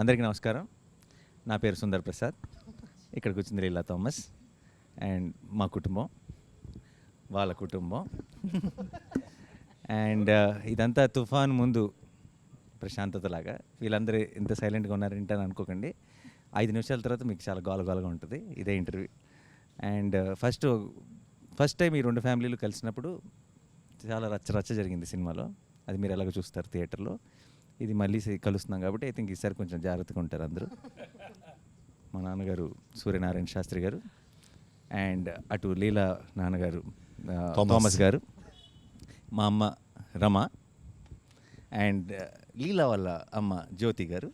అందరికీ నమస్కారం. నా పేరు సుందర్ ప్రసాద్. ఇక్కడికి వచ్చింది లీలా థామస్ అండ్ మా కుటుంబం, వాళ్ళ కుటుంబం. అండ్ ఇదంతా తుఫాన్ ముందు ప్రశాంతతలాగా. వీళ్ళందరూ ఇంత సైలెంట్గా ఉన్నారంటే అనుకోకండి, 5 నిమిషాల తర్వాత మీకు చాలా గోలగోలగా ఉంటుంది ఇదే ఇంటర్వ్యూ. అండ్ ఫస్ట్ టైం ఈ 2 ఫ్యామిలీలు కలిసినప్పుడు చాలా రచ్చ జరిగింది సినిమాలో. అది మీరు ఎలాగో చూస్తారు థియేటర్లో. ఇది మళ్ళీ కలుస్తున్నాం కాబట్టి ఐ థింక్ ఈసారి కొంచెం జాగ్రత్తగా ఉంటారు అందరూ. మా నాన్నగారు సూర్యనారాయణ శాస్త్రి గారు, అండ్ అటు లీలా నాన్నగారు థామస్ గారు, మా అమ్మ రమ, అండ్ లీలా వాళ్ళ అమ్మ జ్యోతి గారు,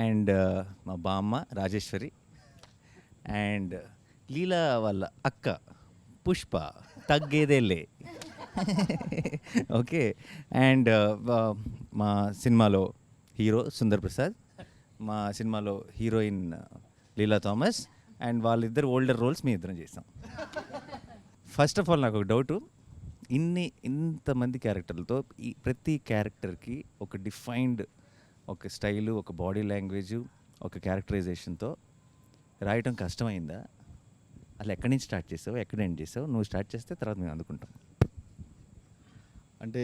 అండ్ మా బామ్మ రాజేశ్వరి, అండ్ లీలా వాళ్ళ అక్క పుష్ప తగ్గేదేలే. ఓకే. అండ్ మా సినిమాలో హీరో సుందర్ ప్రసాద్, మా సినిమాలో హీరోయిన్ లీలా థామస్, అండ్ వాళ్ళిద్దరు ఓల్డర్ రోల్స్ మీ ఇద్దరం చేసాం. ఫస్ట్ ఆఫ్ ఆల్ నాకు ఒక డౌటు, ఇంతమంది క్యారెక్టర్లతో ఈ ప్రతి క్యారెక్టర్కి ఒక డిఫైన్డ్ ఒక స్టైలు, ఒక బాడీ లాంగ్వేజు, ఒక క్యారెక్టరైజేషన్తో రాయటం కష్టమైందా? అసలు ఎక్కడి నుంచి స్టార్ట్ చేసావు, ఎక్కడ ఎండ్ చేసావు? నువ్వు స్టార్ట్ చేస్తే తర్వాత మేము అందుకుంటాం. అంటే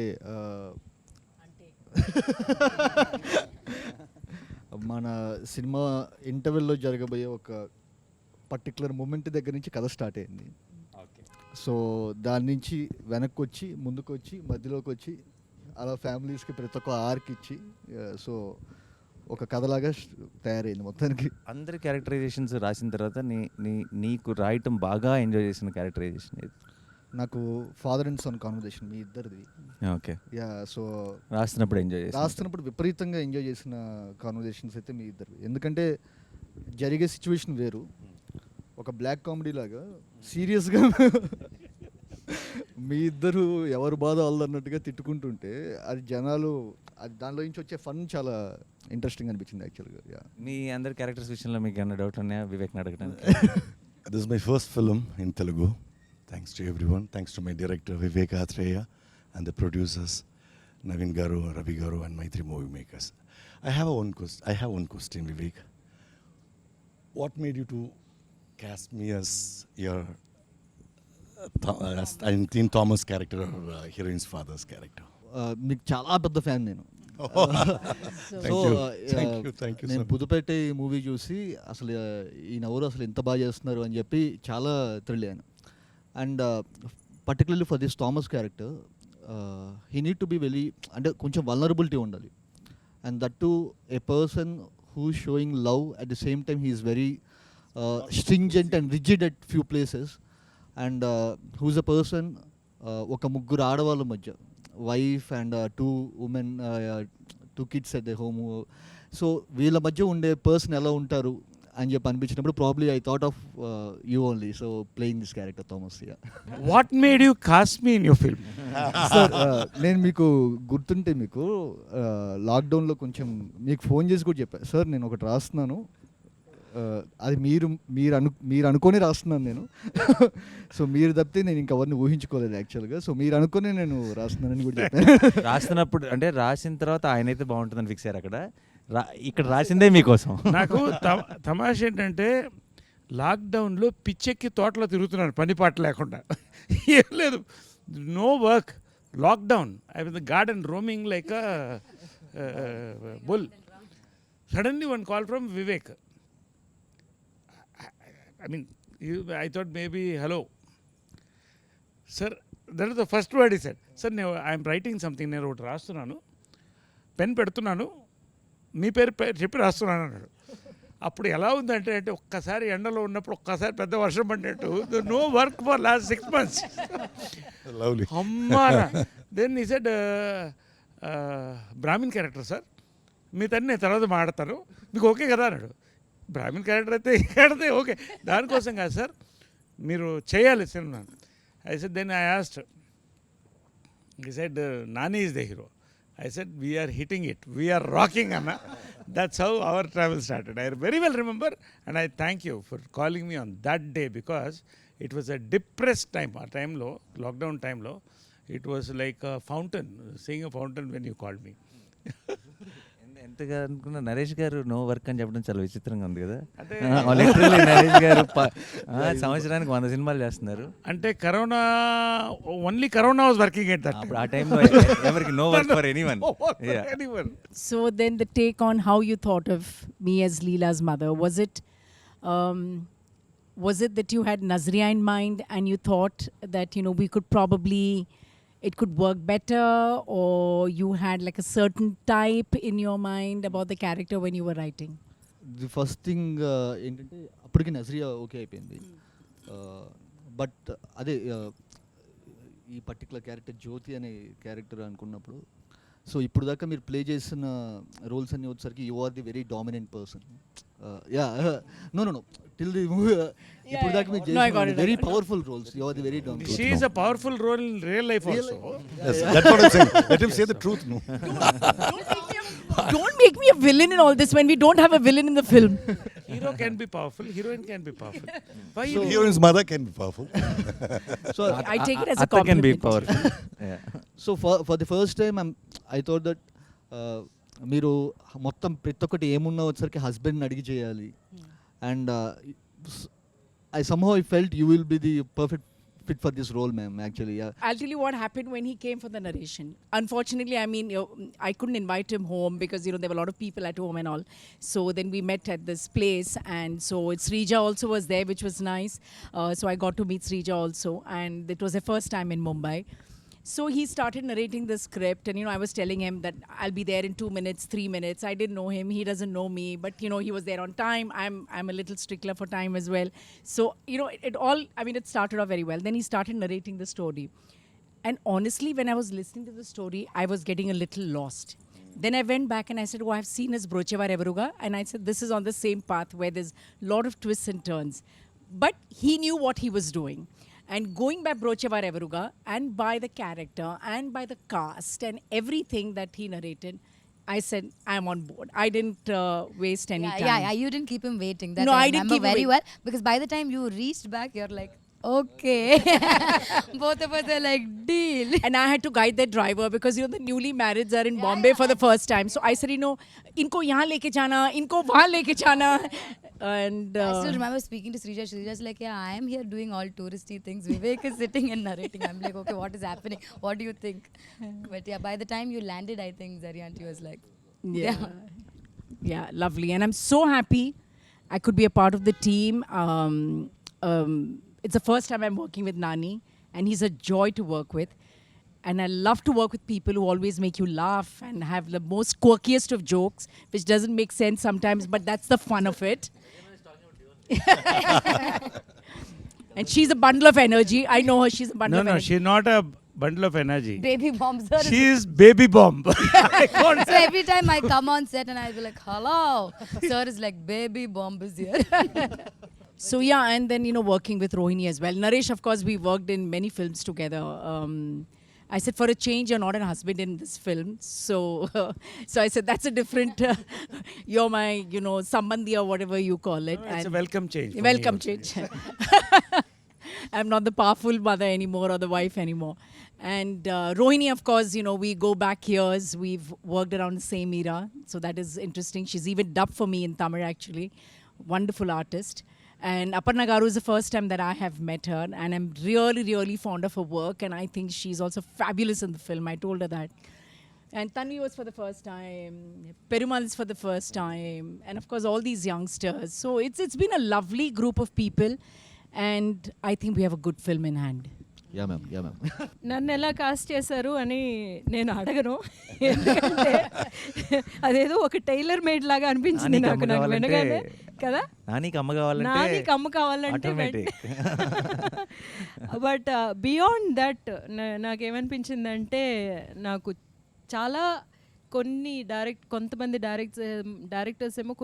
మన సినిమా ఇంటర్వెల్లో జరగబోయే ఒక పర్టికులర్ మూమెంట్ దగ్గర నుంచి కథ స్టార్ట్ అయింది. సో దాని నుంచి వెనక్కి వచ్చి, ముందుకు వచ్చి, మధ్యలోకి వచ్చి, అలా ఫ్యామిలీస్కి ప్రతి ఒక్క ఆర్క్ ఇచ్చి, సో ఒక కథలాగా తయారైంది మొత్తానికి. అందరి క్యారెక్టరైజేషన్స్ రాసిన తర్వాత నీకు రాయటం బాగా ఎంజాయ్ చేసిన క్యారెక్టరైజేషన్ ఏది? నాకు ఫాదర్ అండ్ సన్ కాన్వర్జేషన్ మీ ఇద్దరిది. ఓకే. యా. సో రాస్తున్నప్పుడు విపరీతంగా ఎంజాయ్ చేసిన కాన్వర్జేషన్స్ అయితే మీ ఇద్దరు. ఎందుకంటే జరిగే సిచ్యువేషన్ వేరు, ఒక బ్లాక్ కామెడీ లాగా సీరియస్గా మీ ఇద్దరు ఎవరు బాధ వాళ్ళన్నట్టుగా తిట్టుకుంటుంటే అది జనాలు, అది దానిలో నుంచి వచ్చే ఫన్ చాలా ఇంట్రెస్టింగ్ అనిపించింది యాక్చువల్గా. యా. మీ అందరి క్యారెక్టర్స్ విషయంలో మీకు ఏమైనా డౌట్ ఉన్నాయా వివేక్ని అడగడానికి? This is my first film in Telugu. Thanks to everyone. Thanks to my director Vivek Atreya and the producers Navin Garu, Ravi Garu and my 3 movie makers. I have one question, Vivek. What made you to cast me as your Teen Thomas character or heroine's father's character? మీకు చాలా పెద్ద fan నేను. Thank you. నేను పుదుపేట movie చూసి అసలు ఈయనెవరు అసలు ఇంత బాగా చేస్తున్నారు అని చెప్పి చాలా థ్రిల్ అయ్యాను. And particularly for this Thomas character he need to be very, అంటే కొంచెం వల్నరబిలిటీ ఉండాలి. And that to a person who showing love at the same time he is very stringent and rigid at few places. And whose a person, ఒక ముగ్గురు ఆడవాళ్ళ మధ్య, wife and 2 women, 2 kids at the home. So వీళ్ళ మధ్య ఉండే person ఎలా ఉంటారు అని చెప్పి అనిపించినప్పుడు probably I thought of you only. So playing this character Thomas. What made you cost me in your film? Sir, నేను మీకు గుర్తుంటే మీకు లాక్డౌన్లో కొంచెం మీకు ఫోన్ చేసి కూడా చెప్పాను, సార్ నేను ఒకటి రాస్తున్నాను, అది మీరు అనుకొని రాస్తున్నాను నేను. సో మీరు తప్పితే నేను ఇంకెవరిని ఊహించుకోలేదు యాక్చువల్గా. సో మీరు అనుకుని నేను రాస్తున్నానని కూడా చెప్పాను. రాస్తున్నప్పుడు అంటే రాసిన తర్వాత ఆయన అయితే బాగుంటుందని ఫిక్స్ అయ్యారు. అక్కడ ఇక్కడ రాసిందే మీకోసం. నాకు తమాష ఏంటంటే లాక్డౌన్లో పిచ్చెక్కి తోటలో తిరుగుతున్నాను పని పాట లేకుండా. ఏం లేదు, no work, lockdown. I was the garden roaming like a bull. Suddenly one call from Vivek. I mean, I thought maybe, hello. Sir, that is the first word he said. Sir, I am writing something. నేను ఒకటి రాస్తున్నాను, pen పెడుతున్నాను, మీ పేరు చెప్పి రాస్తున్నాను అన్నాడు. అప్పుడు ఎలా ఉందంటే ఒక్కసారి ఎండలో ఉన్నప్పుడు ఒక్కసారి పెద్ద వర్షం పడినట్టు, no work for last 6 months. అమ్మారా. Then he said, Brahmin character sir, మీ తన్ని నేను తర్వాత మాడతాను, మీకు ఓకే కదా అన్నాడు. బ్రాహ్మిన్ క్యారెక్టర్ అయితే కడితే ఓకే, దానికోసం కాదు సార్, మీరు చేయాలి cinema. I said, then I asked, he said Nani is the hero. I said, we are hitting it, we are rocking, Anna. That's how our travel started. I very well remember, and I thank you for calling me on that day, because it was a depressed time. Our time low, lockdown time low, it was like a fountain, seeing a fountain when you called me. ఎంతగా అనుకున్నా నరేష్ గారు no work అని చెప్పడం చాలా విచిత్రంగా ఉంది కదా. అంటే లిటరల్లీ నరేష్ గారు సంవత్సరానికి 100 సినిమాలు చేస్తున్నారు. అంటే corona only corona was working at that అప్పుడు ఆ టైంలో ఎవరికి no work for anyone. So then the take on how you thought of me as Leela's mother, was it that you had Nazriya in mind and you thought that, you know, we could probably, it could work better, or you had like a certain type in your mind about the character when you were writing? The first thing ఏంటంటే అప్పటికి Nazriya okay అయిపోయింది. But అదే ఈ particular character జ్యోతి అనే character అనుకున్నప్పుడు, so ఇప్పుడు దాకా మీరు ప్లే చేసిన రోల్స్ అన్ని వచ్చేసరికి you are the very dominant person. Yeah no no no till the ఇప్పుడు దాకా మీరు No, I got చేసిన it, very powerful roles, you are the very dominant. She is a powerful role in real life also. Yes, that's what I'm saying. Let him say the truth, no? Don't make me a villain in all this when we don't have a villain in the film. Hero can be powerful, heroine can be powerful. Why So you heroine's mother can be powerful. So I take it as a Atta can be compliment. powerful. Yeah. So for the first time I thought that మీరు మొత్తం ప్రతి ఒక్కటి ఏమున్నా వచ్చేసరికి హస్బెండ్ని అడిగి చేయాలి. And I somehow I felt you will be the perfect fit for this role, ma'am, actually. Yeah. I'll tell you what happened when he came for the narration. Unfortunately, I mean, I couldn't invite him home because, you know, there were a lot of people at home and all. So then we met at this place, and so Srija also was there, which was nice. So I got to meet Srija also, and it was the first time in Mumbai. So he started narrating the script, and, you know, I was telling him that I'll be there in 2 minutes, 3 minutes. I didn't know him, he doesn't know me, but, you know, he was there on time. I'm a little stickler for time as well. So, you know, it started off very well. Then he started narrating the story. And honestly, when I was listening to the story, I was getting a little lost. Then I went back and I said, oh, I've seen his Brochevar Everuga. And I said, this is on the same path where there's a lot of twists and turns. But he knew what he was doing. And going by Brochevar Everuga and by the character and by the cast and everything that he narrated, I said, I'm on board. I didn't waste any time. Yeah, you didn't keep him waiting. That No, I I didn't remember keep him very wait- well, because by the time you reached back, you're like, okay. Both of us are like, deal. And I had to guide that driver because, you know, the newly marrieds are in Bombay for the first time. So I said, you know, inko yahan leke jana, inko wahan leke jana. And I still remember speaking to Srija. Srija's like, yeah, I am here doing all touristy things. Vivek is sitting and narrating. I'm like, okay, what is happening? What do you think? But yeah, by the time you landed, I think Zaryanti was like, yeah, lovely. And I'm so happy I could be a part of the team. It's the first time I'm working with Nani, and he's a joy to work with. And I love to work with people who always make you laugh and have the most quirkiest of jokes, which doesn't make sense sometimes, but that's the fun of it. And she's a bundle of energy. I know her, she's a bundle of No, energy. she's not a bundle of energy. baby bomb, sir. She is baby bomb. So every time I come on set and I'll be like, hello. Sir is like, baby bomb is here. So yeah, and then, you know, working with Rohini as well. Naresh, of course, we worked in many films together. I said, for a change, you're not a husband in this film. So so I said, that's a different, you're my, you know, sambandhi or whatever you call it. It's a And welcome change. for welcome me change. I'm not the powerful mother anymore or the wife anymore. And Rohini, of course, you know, we go back years. We've worked around the same era. So that is interesting. She's even dubbed for me in Tamil, actually. Wonderful artist. And Aparna Garu is the first time that I have met her. And I'm really, really fond of her work. And I think she's also fabulous in the film. I told her that. And Tanvi was for the first time. Perumal is for the first time. And of course, all these youngsters. So it's been a lovely group of people. And I think we have a good film in hand. Yeah ma'am, yeah ma'am. నన్ను ఎలా cost చేశారు అని నేను అడగను, ఎందుకంటే అదేదో ఒక tailor made లాగా అనిపించింది నానికి నాకు అమ్మ కావాలంటే- వినగానే కదా. నానికి అమ్మ కావాలంటే నాది కమ్ము కావాలంటే automatic. బట్ బియాండ్ దట్ నాకేమనిపించిందంటే, నాకు చాలా కొంతమంది డైరెక్టర్స్ ఏమో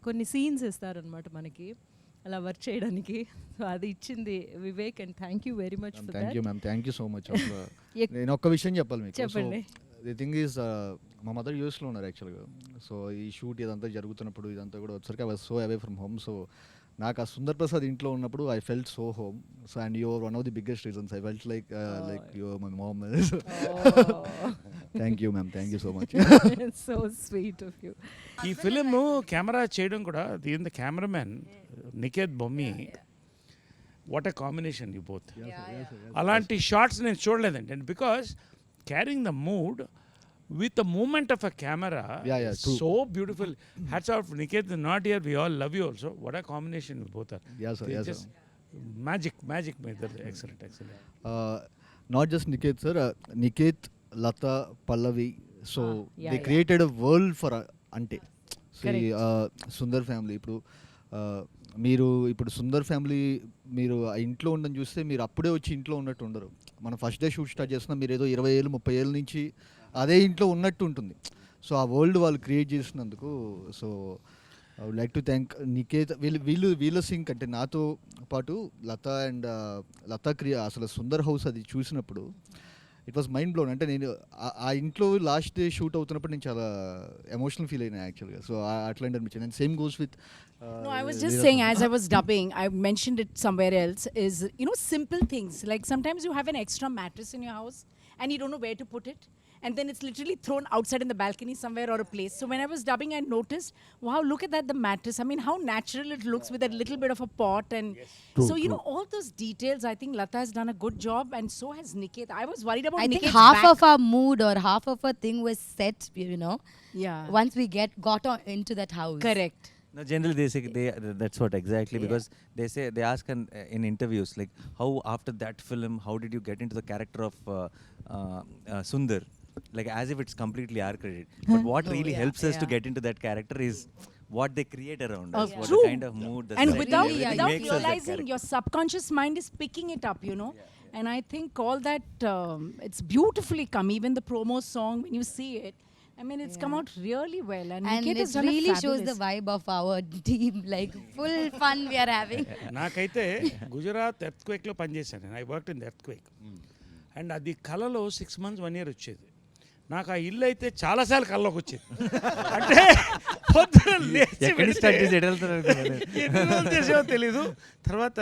కొన్ని సీన్స్ ఇస్తారనమాట మనకి అలా వర్క్ చేయడానికి. సో అది ఇచ్చింది Vivek, and thank you very much for thank you that. Ma'am, thank you so much. నేను ఒక్క విషయం చెప్పాలి మీకు. చెప్పండి. ది థింగ్ ఈజ్, మా మదర్ యూఎస్లో ఉన్నారు యాక్చువల్గా. సో ఈ షూట్ ఇదంతా జరుగుతున్నప్పుడు ఇదంతా కూడా వచ్చరికి I was so away from home. So నాకు ఆ సుందర్ ప్రసాద్ ఇంట్లో ఉన్నప్పుడు I felt so home. So and your one of the biggest reasons. I felt like your my mom. Thank you ma'am, thank you so much. So sweet of you. ఈ film camera చేయడం కూడా దీని the cameraman Niket Bommi, what a combination you both. అలాంటి shorts నేను చూడలేదండి. And because carrying the mood with the movement of a camera, true. so beautiful. Hats off, Niket is not here, we all love you also. What a combination you both are. Yes, sir. They Yes, just sir. magic made that. Excellent. Not just Niket sir, Niket, Lata, Pallavi. So yeah, they yeah. created a world for Ante. Correct. Sundar family. ఇప్పుడు మీరు ఇప్పుడు Sundar family మీరు ఆ ఇంట్లో ఉండని చూస్తే మీరు అప్పుడే వచ్చి ఇంట్లో ఉన్నట్టు ఉండరు. మనం ఫస్ట్ డే షూట్ స్టార్ట్ చేస్తున్నా మీరు ఏదో 20 ఏళ్ళు 30 ఏళ్ళ నుంచి అదే ఇంట్లో ఉన్నట్టు ఉంటుంది. సో ఆ వరల్డ్ వాళ్ళు క్రియేట్ చేసినందుకు so I would like to thank Niket. వీళ్ళ సింక్ అంటే నాతో పాటు లతా అండ్ లతా అసలు సుందర్ హౌస్ అది చూసినప్పుడు ఇట్ వాస్ మైండ్ బ్లోన్. అంటే నేను ఆ ఇంట్లో లాస్ట్ డే షూట్ అవుతున్నప్పుడు నేను చాలా ఎమోషనల్ ఫీల్ అయినా యాక్చువల్గా. సో అట్లాంటి అనిపించింది. And same goes with No, I was just saying, as I was dubbing, I mentioned it somewhere else, is, you know, simple things. Like sometimes you have an extra mattress in your house and you don't know where to put it. And then it's literally thrown outside in the balcony somewhere or a place. So when I was dubbing, I noticed, wow, look at that, the mattress. I mean, how natural it looks with a little bit of a pot. And so, you know, all those details, I think Lata has done a good job, and so has Niket. I was worried about I think Niket's half back. of our mood or half of our thing was set, you know, Yeah. once we got on into that house. Correct. No, generally they say that's what exactly, because they ask in interviews like, how after that film, how did you get into the character of Sundar? Like as if it's completely our credit. But what really helps us to get into that character is what they create around us, what True. the kind of mood, the And setting, without everything makes us that realizing, character. your subconscious mind is picking it up, you know. And I think all that, it's beautifully come. Even the promo song, when you see it, I mean, it's come out really well. And And Niket has it done a really shows the fabulous. vibe of our team, like full fun we are having. నాకైతే గుజరాత్ ఎర్త్క్వేక్లో పనిచేశాను నేను. I work in the earthquake. And అది కళలో 6 months 1 year వచ్చేది. నాకు ఆ ఇల్లు అయితే చాలాసార్లు కళ్ళలోకి వచ్చేది. అంటే పొద్దున లేచి ఎక్కడి స్టార్ట్ చేసి ఎటు వెళ్తారు అనుకున్నాను. ఎన్ని రోజులు చేసావో తెలీదు. తర్వాత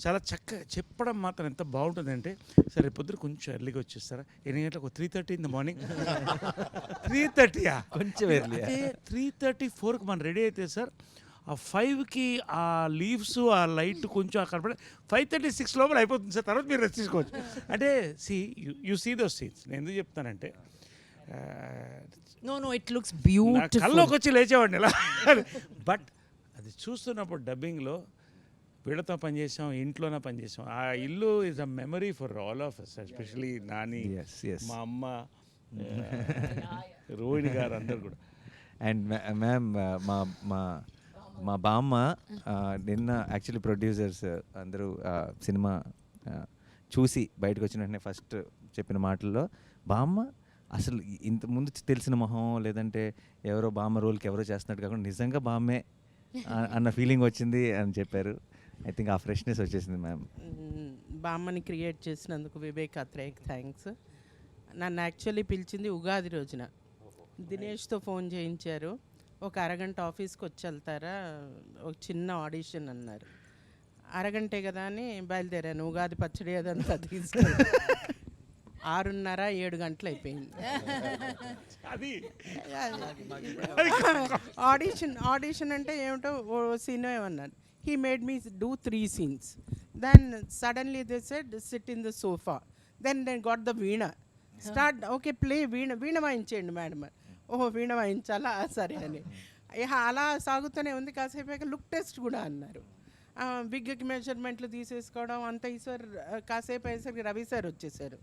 చాలా చక్కగా చెప్పడం మాత్రం ఎంత బాగుంటుందంటే, సరే పొద్దున కొంచెం ఎర్లీగా వచ్చేస్తారా, 8 గంటలకు 3:30 in the morning. 3:30 కొంచెం early. 3:34కి మనం రెడీ అయితే సార్, ఆ 5కి ఆ లీవ్స్ ఆ లైట్ కొంచెం అక్కడ పడి 5:36 లోపల అయిపోతుంది సార్. తర్వాత మీరు రెస్ట్ తీసుకోవచ్చు. అంటే యూ సీ దోస్ సీన్స్. నేను ఎందుకు చెప్తానంటే, No, it looks నా beautiful. కల్లోకి వచ్చి లేచేవాడిని ఇలా. బట్ అది చూస్తున్నప్పుడు డబ్బింగ్లో వీళ్ళతో పనిచేసాం, ఇంట్లోనే పనిచేసాం. ఆ ఇల్లు is a memory for all of us, especially Nani, Yes. మా అమ్మ, రోహిణి గారు, అందరు కూడా. అండ్ మ్యామ్ మా బామ్మ నిన్న యాక్చువల్లీ ప్రొడ్యూసర్స్ అందరూ సినిమా చూసి బయటకు వచ్చిన వెంటనే ఫస్ట్ చెప్పిన మాటల్లో, బామ్మ అసలు ఇంత ముందు తెలిసిన మొహం లేదంటే ఎవరో బామ్మ రోల్కి ఎవరో చేస్తున్నట్టు కాకుండా నిజంగా బామ్మే అన్న ఫీలింగ్ వచ్చింది అని చెప్పారు. ఐ థింక్ ఆ ఫ్రెష్నెస్ వచ్చేసింది మ్యామ్. బామ్మని క్రియేట్ చేసినందుకు వివేక్ అత్రేయకి థ్యాంక్స్. నన్ను యాక్చువల్లీ పిలిచింది ఉగాది రోజున. దినేష్తో ఫోన్ చేయించారు, ఒక అరగంట ఆఫీస్కి వచ్చి వెళ్తారా, ఒక చిన్న ఆడిషన్ అన్నారు. అరగంటే కదా అని బయలుదేరాను. ఉగాది పచ్చడి అదంతా తీసుకుని 6:30 7 అయిపోయింది. అది ఆడిషన్ అంటే ఏమిటో ఓ సీన్ ఏమన్నారు. He made me do 3 scenes. Then suddenly they said, sit in the sofa. Then they got the veena. Start, okay, play veena వాయించండి మేడం. ఓహో, వీణ వాయించాలా, సరే అని. అలా సాగుతూనే ఉంది. కాసేపు లుక్ టెస్ట్ కూడా అన్నారు. బిగ్కి మెజర్మెంట్లు తీసేసుకోవడం అంతా. ఈసారి కాసేపు అయ్యేసరికి రవి సార్ వచ్చేసారు.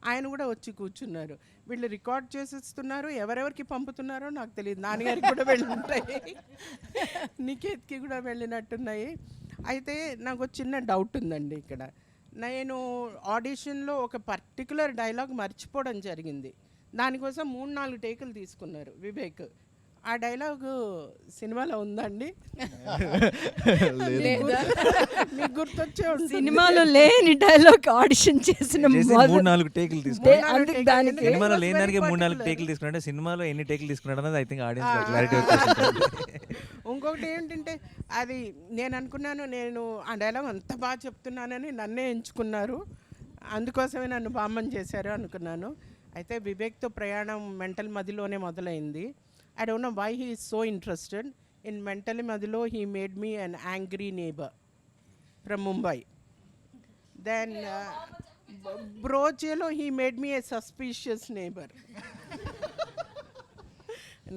ఆయన కూడా వచ్చి కూర్చున్నారు. వీళ్ళు రికార్డ్ చేసేస్తున్నారు, ఎవరెవరికి పంపుతున్నారో నాకు తెలియదు. నాన్నగారికి కూడా వెళ్ళి ఉంటాయి, నికేత్కి కూడా వెళ్ళినట్టున్నాయి. అయితే నాకు ఒక చిన్న డౌట్ ఉందండి ఇక్కడ. నేను ఆడిషన్లో ఒక పర్టికులర్ డైలాగ్ మర్చిపోవడం జరిగింది. దానికోసం 3-4 టేకులు తీసుకున్నారు వివేక్. ఆ డైలాగు సినిమాలో ఉందండి? మీకు గుర్తొచ్చే ఉంటుంది. సినిమాలో లేని డైలాగ్ ఆడిషన్ చేసిన 3-4 టేకులు తీసుకున్నాడు. దానికి సినిమాలో లేని దానికి 3-4 టేకులు తీసుకున్నాడు. సినిమాలో ఎన్ని టేకులు తీసుకున్నాడు అన్నది ఐ థింక్ ఆడియన్స్ క్లారిటీ వచ్చేసింది. ఇంకొకటి ఏంటంటే అది నేను అనుకున్నాను, నేను ఆ డైలాగ్ అంత బాగా చెప్తున్నానని నన్నే ఎంచుకున్నారు, అందుకోసమే నన్ను బామ్మని చేశారు అనుకున్నాను. అయితే వివేక్తో ప్రయాణం మెంటల్ మదిలోనే మొదలైంది. I don't know why he is so interested in mental మదిలో. He made me an angry neighbour from Mumbai. Then బ్రోచేలో he made me a suspicious neighbour.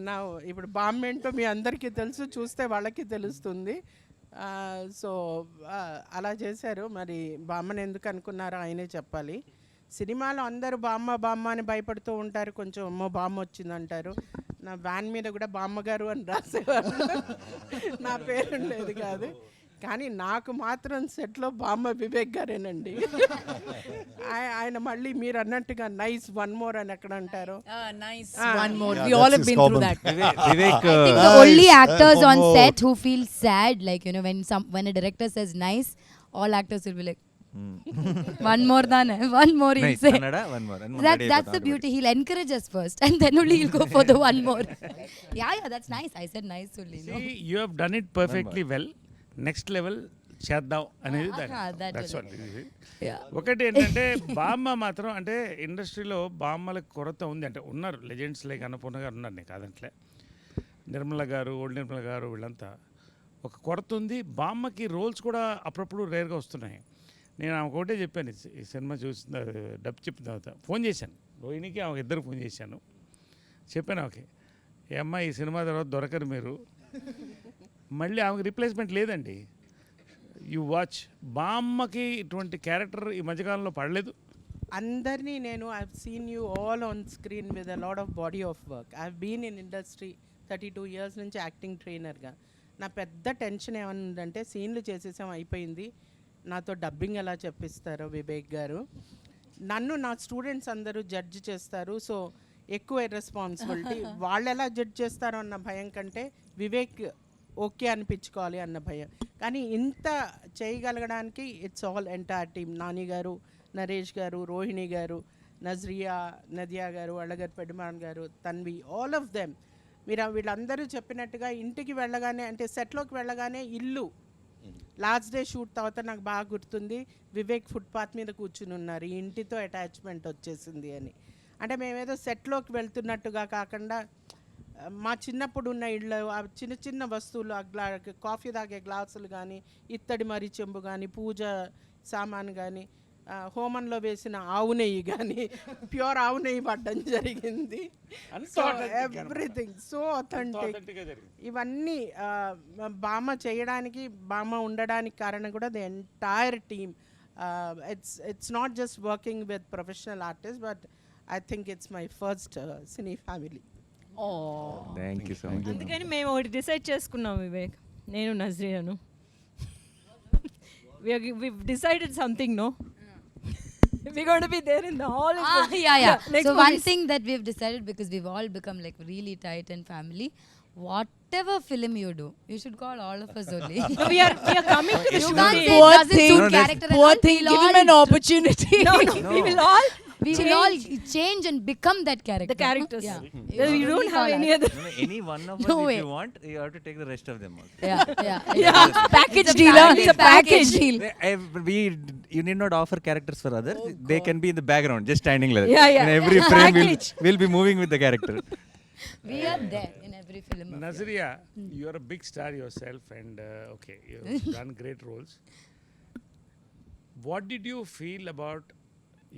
నా ఇప్పుడు బామ్మ ఏంటో మీ అందరికీ తెలుసు, చూస్తే వాళ్ళకి తెలుస్తుంది. సో అలా చేశారు. మరి బామ్మని ఎందుకు అనుకున్నారో ఆయనే చెప్పాలి. సినిమాలో అందరూ బామ్మ బామ్మ అని భయపడుతూ ఉంటారు, కొంచెం అమ్మో బామ్మ వచ్చిందంటారు. నా వ్యాన్ మీద కూడా బామ్మగారు అని రాసేవారు, నా పేరు ఉండేది కాదు. కానీ నాకు మాత్రం సెట్లో బామ్మ వివేక్ గారేనండి. ఆయన మళ్ళీ మీరు అన్నట్టుగా నైస్ వన్ మోర్ అని ఎక్కడ అంటారు. Nice. One more. We all have been through that. Vivek, I think the only actors on set who feel sad, like, you know, when a director says nice, all actors will be like, one more than one more he'll nice. say. Kannada, one more. That's the beauty. He'll encourage us first, and then only he'll go for the one more. Yeah, that's nice. I said nice only. No? See, you have done it perfectly well. Next level చేద్దాం అనేది that that's will- what. Yeah. ఒకటి ఏంటంటే బామ్మ మాత్రం అంటే ఇండస్ట్రీలో బామ్మలకు కొరత ఉంది. అంటే ఉన్నారు లెజెండ్స్ లైక్ అన్నపూర్ణ గారు ఉన్నారు, నేను కాదంట్లే, నిర్మల గారు, ఓల్డ్ నిర్మల గారు, వీళ్ళంతా ఒక కొరత ఉంది. బామ్మకి రోల్స్ కూడా అప్పుడప్పుడు రేర్గా వస్తున్నాయి. నేను ఆమె ఒకటే చెప్పాను, ఈ సినిమా చూసిన డబ్బు చెప్పిన తర్వాత ఫోన్ చేశాను రోహిణికి, ఆమె ఇద్దరు ఫోన్ చేశాను. చెప్పాను ఓకే ఏ అమ్మ ఈ సినిమా తర్వాత దొరకరు మీరు, మళ్ళీ ఆమెకి రీప్లేస్మెంట్ లేదండి. You watch. బామ్మకి ఇటువంటి క్యారెక్టర్ ఈ మధ్యకాలంలో పడలేదు. అందరినీ నేను I've seen you all on screen with a lot of body of work. I've been in industry 32 years నుంచి యాక్టింగ్ ట్రైనర్గా. నా పెద్ద టెన్షన్ ఏమనుందంటే సీన్లు చేసేసాం అయిపోయింది, నాతో డబ్బింగ్ ఎలా చెప్పిస్తారో వివేక్ గారు. నన్ను నా స్టూడెంట్స్ అందరూ జడ్జ్ చేస్తారు, సో ఎక్కువ రెస్పాన్సిబిలిటీ. వాళ్ళు ఎలా జడ్జ్ చేస్తారో అన్న భయం కంటే వివేక్ ఓకే అనిపించుకోవాలి అన్న భయం. కానీ ఇంత చేయగలగడానికి it's all entire team. Nani garu, Naresh గారు, రోహిణి గారు, నజ్రియా, నదియా గారు, అళ్ళగారు, పెడిమాన్ గారు, తన్వి, ఆల్ ఆఫ్ దెమ్. మీరు వీళ్ళందరూ చెప్పినట్టుగా ఇంటికి వెళ్ళగానే, అంటే సెట్లోకి వెళ్ళగానే ఇల్లు లాస్ట్ డే షూట్ తర్వాత నాకు బాగా గుర్తుంది, వివేక్ ఫుట్పాత్ మీద కూర్చుని ఉన్నారు, ఈ ఇంటితో అటాచ్మెంట్ వచ్చేసింది అని. అంటే మేమేదో సెట్లోకి వెళ్తున్నట్టుగా కాకుండా మా చిన్నప్పుడు ఉన్న ఇళ్ళు, ఆ చిన్న చిన్న వస్తువులు, కాఫీ తాగే గ్లాసులు కానీ, ఇత్తడి మరి చెంబు కానీ, పూజ సామాను కానీ, హోమంలో వేసిన ఆవు నెయ్యి కానీ, ప్యూర్ ఆవు నెయ్యి పడ్డం జరిగింది. So everything so authentic. ఇవన్నీ బామ్మ చేయడానికి, బామ్మ ఉండడానికి కారణం కూడా the entire team. It's not just working with professional artist, but I think it's my first cine family. Thank you so much. అందుకని మేము ఒకటి డిసైడ్ చేసుకున్నాం వివేక్, నేను నజ్రియాను. we decided something, no? We're going to be there in the hall. Yeah. Next So one movies. thing that we've decided, because we've all become like really tight and family, whatever film you do, you should call all of us only. No, we are coming to the You shooting. can't say Poor it doesn't thing. suit No, that's- character and Poor all. thing, We'll give him all- an opportunity. No, we will all We will all change and become that character. the characters. Yeah. You don't have any other. No, any one of us, No if way. you want, you have to take the rest of them also. Yeah. Package It's a deal. family It's a package package. deal. You need not offer characters for others. They can be in the background, just standing like that. Yeah. In every frame, Package. we'll be moving with the character. We are there in every film. of yours. Nazriya, you are a big star yourself, and okay, you've done great roles. What did you feel about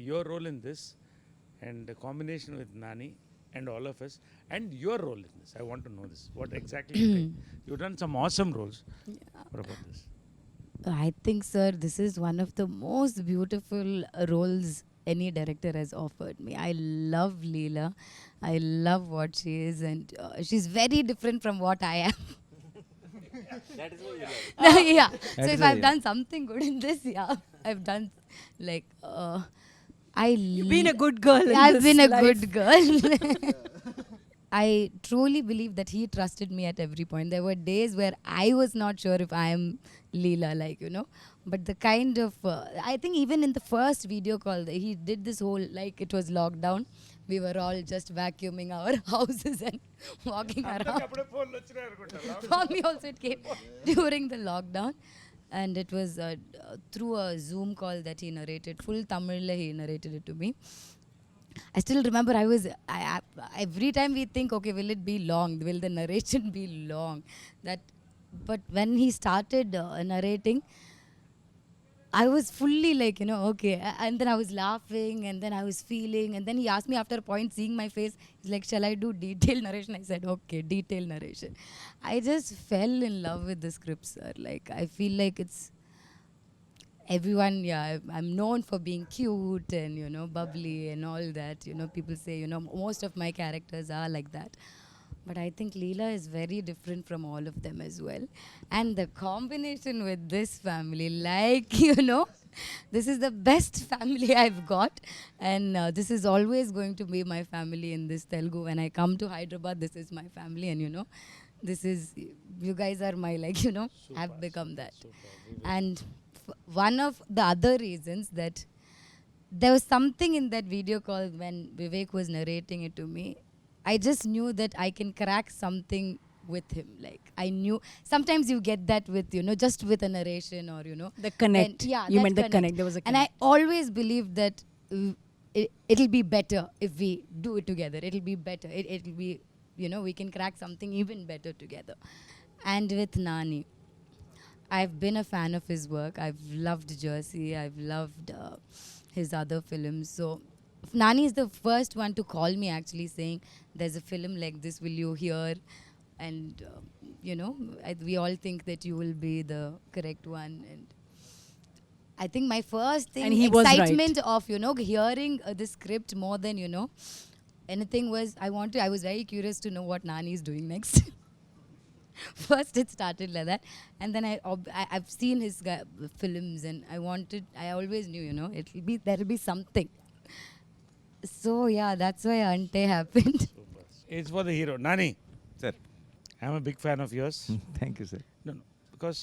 your role in this, and the combination with Nani and all of us, and your role in this? I want to know this. What exactly you think? You've done some awesome roles. What about this? I think, sir, this is one of the most beautiful roles any director has offered me. I love Leela. I love what she is, and she's very different from what I am. That is what you like. Yeah. So That if is I've why, done something good in this, yeah, I've done like You've been a good girl. in I've this been a life. good girl. I truly believe that he trusted me at every point. There were days where I was not sure if I am Leela, like, you know. But the kind of, I think even in the first video call, he did this whole, like it was lockdown. We were all just vacuuming our houses and walking around. అప్పుడే ఫోన్లు వచ్చినాయి అనుకుంటా. For me also it came during the lockdown. And it was through a Zoom call that he narrated. Full Tamil he narrated it to me. I still remember every time we think, okay, will it be long? Will the narration be long? But when he started narrating, I was fully like, okay. And then I was laughing and then I was feeling. And then he asked me after a point, seeing my face, he's like, shall I do detailed narration? I said, okay, detailed narration. I just fell in love with the script, sir. Like, I feel like it's everyone, I'm known for being cute and, bubbly and all that. People say, most of my characters are like that. But I think Leela is very different from all of them as well. And the combination with this family, like, this is the best family I've got. And this is always going to be my family in this Telugu. When I come to Hyderabad, this is my family. And, this is, you guys are my, like, have become that. And one of the other reasons that there was something in that video call when Vivek was narrating it to me, I just knew that I can crack something with him. Like, I knew sometimes you get that with, just with a narration or, The connect. And, yeah, You that meant the connect. There was a And I connect. always believed that it'll be better if we do it together. It'll be better. It'll be, we can crack something even better together. And with Nani, I've been a fan of his work. I've loved Jersey. I've loved his other films. So Nani is the first one to call me actually saying, there's a film like this, will you hear? And, we all think that you will be the correct one. And I think my first thing, And he was right. excitement of, hearing the script more than, anything was, I was very curious to know what Nani is doing next. First it started like that, and then I've seen his films, and I always knew, there'll be something. So yeah, that's why Ante happened. It's for the hero. Nani, Sir. I'm a big fan of yours. Thank you, sir. No, because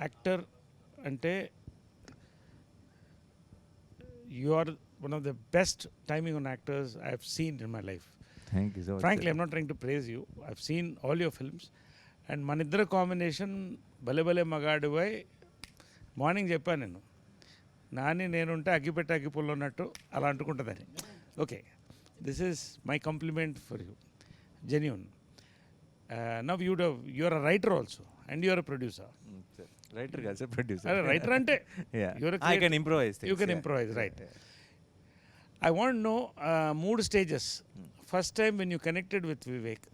actor ante you are one of the best timing on actors I've seen in my life. Thank you so much. Frankly, sir. I'm not trying to praise you. I've seen all your films. And మన ఇద్దరు combination భలే భలే మగాడు పోయి morning చెప్పాను నేను, నాని నేనుంటే అగ్గిపెట్టి అగ్గిపుల్ల ఉన్నట్టు అలా అంటుకుంటుందని. Okay, this is my compliment for you, genuine. Now you're a writer also and you're a producer. Writer కాదు సార్, ప్రొడ్యూసర్. అరే రైటర్ అంటే I can improvise things. You can improvise, right. I want know 3 stages. First time when you connected with Vivek,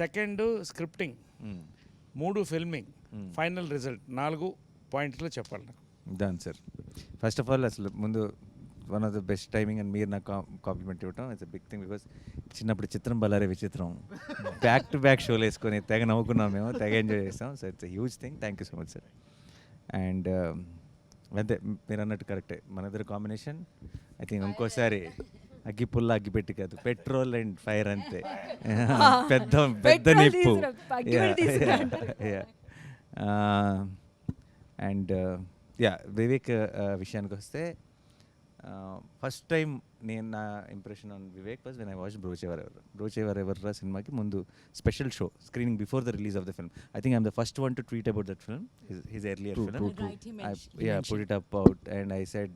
second scripting, 3 filming, final result, 4 పాయింట్స్లో చెప్పాలి నాకు. Done sir. First of all అసలు ముందు one of the best timing and మీరు నాకు compliment ఇవ్వటం it's a big thing. Because చిన్నప్పుడు చిత్రం బలారే విచిత్రం బ్యాక్ టు బ్యాక్ షోలు వేసుకొని తెగ నవ్వుకున్నాం మేము, తెగ ఎంజాయ్ చేస్తాం. So it's a huge thing. Thank you so much sir. And అంతే మీరు అన్నట్టు కరెక్టే, మన ఇద్దరు కాంబినేషన్ ఐ థింక్ ఇంకోసారి అగ్గి పుల్ల అగ్గి పెట్టి కాదు, పెట్రోల్ అండ్ ఫైర్ అంతే. పెద్ద పెద్ద నిప్పు. అండ్ వివేక్ విషయానికి వస్తే ఫస్ట్ టైం నేను నా impression on Vivek was when I watch Brochevarevarura సినిమాకి ముందు special show screening before the release of the film. I think I'm the first one to tweet about that film, his earlier film. Put it up out and I said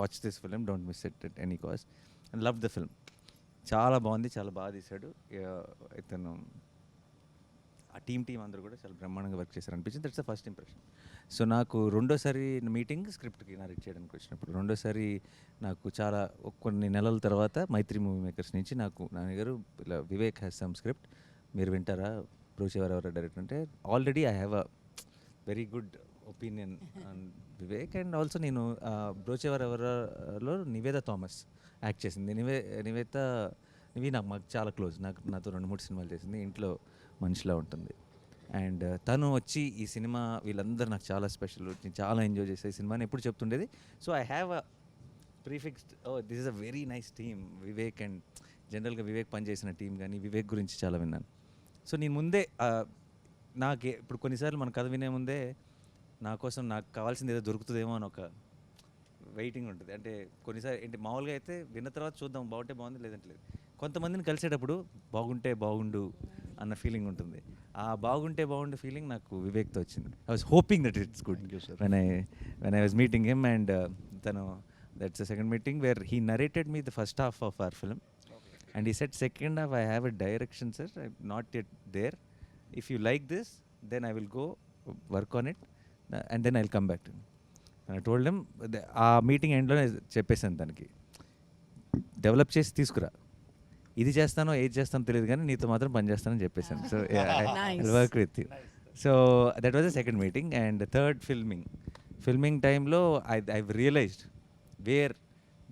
watch this film, don't miss it at any cost, and loved the film. చాలా బాగుంది, చాలా బాగా తీశాడు ఇతను. ఆ team అందరూ కూడా చాలా బ్రహ్మాండంగా వర్క్ చేశారు అనిపించింది. That's the first impression. So నాకు రెండోసారి మీటింగ్ స్క్రిప్ట్కి నారేట్ చేయడానికి వచ్చినప్పుడు, రెండోసారి నాకు చాలా కొన్ని నెలల తర్వాత మైత్రి మూవీ మేకర్స్ నుంచి నాకు నాన్నగారు ఇలా వివేక్ హ్యాస్ సమ్ స్క్రిప్ట్, మీరు వింటారా, బ్రోచేవర్ ఎవరు డైరెక్టర్ అంటే, already I have a very good opinion on Vivek. And also నేను బ్రోచేవర్ ఎవరలో నివేద థామస్ యాక్ట్ చేసింది. నివి మాకు చాలా క్లోజ్, నాతో 2-3 సినిమాలు చేసింది, ఇంట్లో మనిషిలా ఉంటుంది. అండ్ తను వచ్చి ఈ సినిమా వీళ్ళందరూ నాకు చాలా స్పెషల్, నేను చాలా ఎంజాయ్ చేసే ఈ సినిమాని ఎప్పుడు చెప్తుండేది. So I have a prefixed, this is a very nice team Vivek. And జనరల్గా వివేక్ పనిచేసిన టీం కానీ వివేక్ గురించి చాలా విన్నాను. సో నేను ముందే ఇప్పుడు కొన్నిసార్లు మన కథ వినే ముందే నా కోసం నాకు కావాల్సింది ఏదో దొరుకుతుందేమో అని ఒక వెయిటింగ్ ఉంటుంది. అంటే కొన్నిసారి ఏంటి మామూలుగా అయితే విన్న తర్వాత చూద్దాం బాగుంటే బాగుంది లేదంటే లేదు. కొంతమందిని కలిసేటప్పుడు బాగుంటే బాగుండు అన్న ఫీలింగ్ ఉంటుంది. ఆ బాగుంటే బాగుండు ఫీలింగ్ నాకు వివేక్తో వచ్చింది. I was hoping that it's good when I was meeting him and తను that's the second meeting where he narrated me the first half of our film and he set second half I have a direction sir not yet there. If you like this then I will go work on it and then I will come back to I told him. ఆ meeting ఎండ్లోనే చెప్పేసాను తనకి, develop చేసి తీసుకురా, ఇది చేస్తానో ఏది చేస్తానో తెలియదు కానీ నీతో మాత్రం పని చేస్తానని చెప్పేసాను. So I work with you. So that was the second meeting. And third filming టైంలో I realised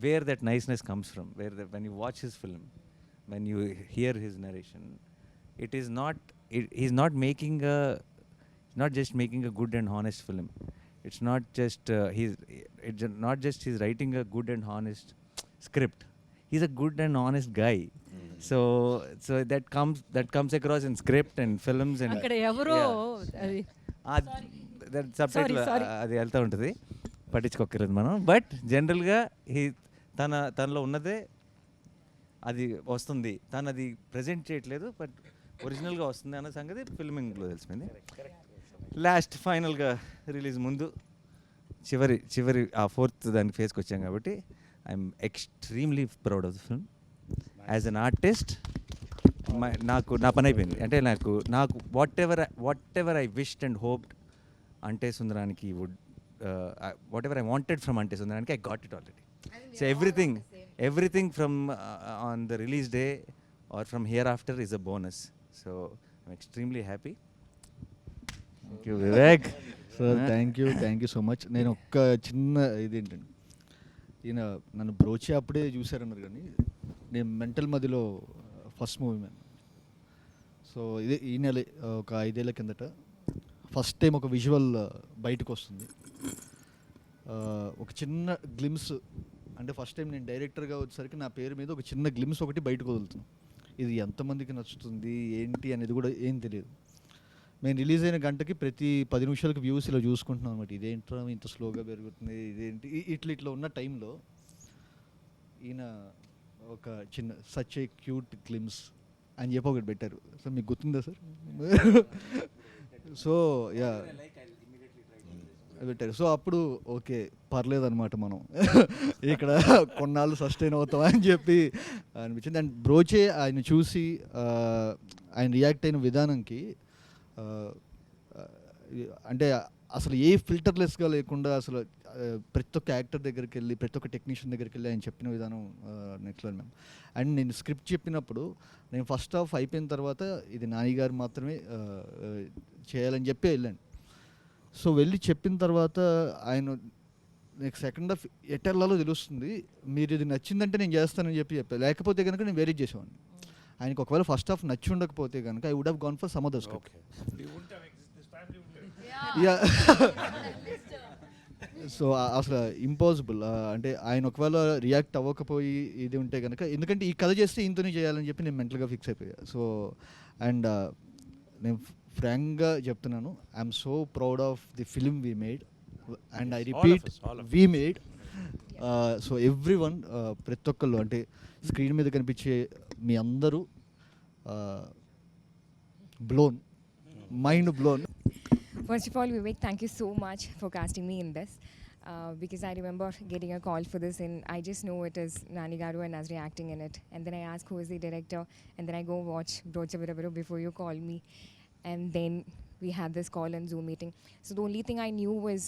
where that niceness comes from, when you watch his film, when you hear his narration, it is not he's not making a not just making a good and honest film. It's not just it's not just he's writing a good and honest script. He's a good and honest guy. So that comes across in script and films and అక్కడ ఎవరో అది that subtitle అది వెళ్తూ ఉంటుంది, పట్టించుకోకర్లేదు మనం. But జనరల్గా తనలో ఉన్నదే అది వస్తుంది, తను అది ప్రజెంట్ చేయట్లేదు బట్ ఒరిజినల్గా వస్తుంది అన్న సంగతి ఫిల్మింగ్లో తెలిసిపోయింది. లాస్ట్ ఫైనల్గా రిలీజ్ ముందు చివరి ఆ ఫోర్త్ దానికి ఫేస్కి వచ్చాం కాబట్టి I'm extremely proud of the film. As an artist నా పని అయిపోయింది. అంటే నాకు whatever I wished and hoped Ante Sundaraniki would whatever I wanted from Ante Sundaraniki I got it already. So everything from on the release day or from hereafter is a bonus. So I'm extremely happy. Thank you, Vivek. Sir thank you so much. నేను ఒక్క చిన్న ఇదేంటండి, ఈయన నన్ను బ్రోచే అప్పుడే చూశారన్నారు కానీ నేను మెంటల్ మదిలో ఫస్ట్ మూవీ మ్యాన్. సో ఇదే ఈ నెల ఒక 5 ఏళ్ళ కిందట ఫస్ట్ టైం ఒక విజువల్ బయటకు వస్తుంది. ఒక చిన్న గ్లిమ్స్, అంటే ఫస్ట్ టైం నేను డైరెక్టర్గా వచ్చేసరికి నా పేరు మీద ఒక చిన్న గ్లిమ్స్ ఒకటి బయటకు వదులుతున్నాను. ఇది ఎంతమందికి నచ్చుతుంది ఏంటి అనేది కూడా ఏం తెలియదు. మేము రిలీజ్ అయిన గంటకి ప్రతి 10 నిమిషాలకు వ్యూస్ ఇలా చూసుకుంటున్నాం అనమాట. ఇదేంట్రా ఇంత స్లోగా పెరుగుతుంది, ఇదేంటి ఇట్లా ఉన్న టైంలో ఈయన ఒక చిన్న సచ్ ఏ క్యూట్ గ్లిమ్స్ అని చెప్పి ఒకటి పెట్టారు. సో మీకు గుర్తుందా సార్? సో యా పెట్టారు. సో అప్పుడు ఓకే పర్లేదన్నమాట, మనం ఇక్కడ కొన్నాళ్ళు సస్టైన్ అవుతాం అని చెప్పి అనిపించింది. అండ్ బ్రోచే ఆయన చూసి ఆయన రియాక్ట్ అయిన విధానంకి అంటే అసలు ఏ ఫిల్టర్లెస్గా లేకుండా అసలు ప్రతి ఒక్క యాక్టర్ దగ్గరికి వెళ్ళి ప్రతి ఒక్క టెక్నీషియన్ దగ్గరికి వెళ్ళి ఆయన చెప్పిన విధానం నెక్స్ట్ లెవెల్ మ్యామ్. అండ్ నేను స్క్రిప్ట్ చెప్పినప్పుడు నేను ఫస్ట్ హాఫ్ అయిపోయిన తర్వాత ఇది నాని గారు మాత్రమే చేయాలని చెప్పి వెళ్ళాను. సో వెళ్ళి చెప్పిన తర్వాత ఆయన నెక్స్ట్ సెకండ్ హాఫ్ ఎటర్లలో తెలుస్తుంది, మీరు ఇది నచ్చిందంటే నేను చేస్తానని చెప్పాను, లేకపోతే కనుక నేను వేరే చేసేవాడిని. ఆయనకు ఒకవేళ ఫస్ట్ హాఫ్ నచ్చి ఉండకపోతే కనుక I would have gone for some other script. So అసలు ఇంపాసిబుల్. అంటే ఆయన ఒకవేళ రియాక్ట్ అవ్వకపోయి ఇది ఉంటే కనుక, ఎందుకంటే ఈ కథ చేస్తే ఇంతనే చేయాలని చెప్పి నేను మెంటల్గా ఫిక్స్ అయిపోయా. సో అండ్ నేను ఫ్రాంక్గా చెప్తున్నాను, I'm so proud of the film we made and I repeat we made. So every one, ప్రతి ఒక్కళ్ళు, అంటే స్క్రీన్ మీద కనిపించే మీ అందరూ blown, mind blown. First of all, Vivek, thank you so much for casting me in this. Because I remember getting a call for this and I just know it is Nani and Nazriya acting in it. And then I ask who is the director and then I go watch Brocha Viravaru before you call me. And then we had this call and Zoom meeting. So the only thing I knew was